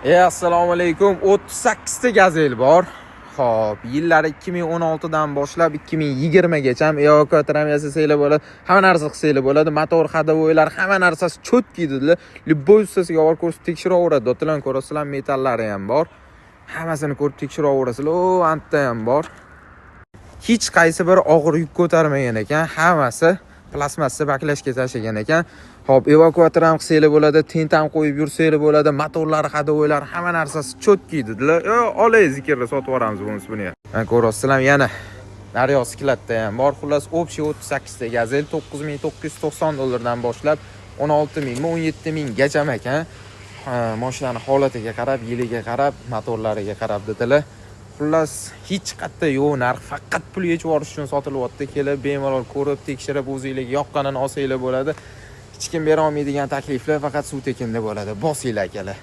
Assalomu alaykum. 38 ta gazel bor. Xo'p, yillari 2016 dan boshlab 2020 gacha evakuator ham yasasanglar bo'ladi. Hamma narsa qilsanglar bo'ladi. Motor ходовойlar, hamma narsasi cho'tki dedilar. Любой ustasiga olib ko'rsatib tekshiraveradi. Dotilan ko'rasizlar, metallari ham bor. Hammasini ko'rib tekshiraverasizlar. O, anta ham bor. Hech qaysi bir og'ir yuk ko'tarmagan ekan. Hammasi plasmassa baklashga tashlagan ekan. Xo'p, evakuator ham qilsanglar bo'ladi, tent ham qo'yib yursanglar bo'ladi, motorlari, ходовойlar, hamma narsasi cho'tki dedilar. Olay zikrni sotib yuboramiz buni. Mana ko'rasizlar, yana daryo sklatda ham bor. Xullas, общий 38 ta gazel $9,990 dan boshlab 16,000 mi, 17,000 gacha ekan. Mashinani holatiga qarab, yiliga qarab, motorlariga qarab dedilar. Xullas, hech qayerda yo'q, narx faqat pul yechib olish uchun sotilyapti. Kelib, bemalol ko'rib, tekshirib, o'zingizga yoqqanini olsanglar bo'ladi. Hech kim bera olmaydigan takliflar faqat suv tekinda bo'ladi. Bosinglar akalar.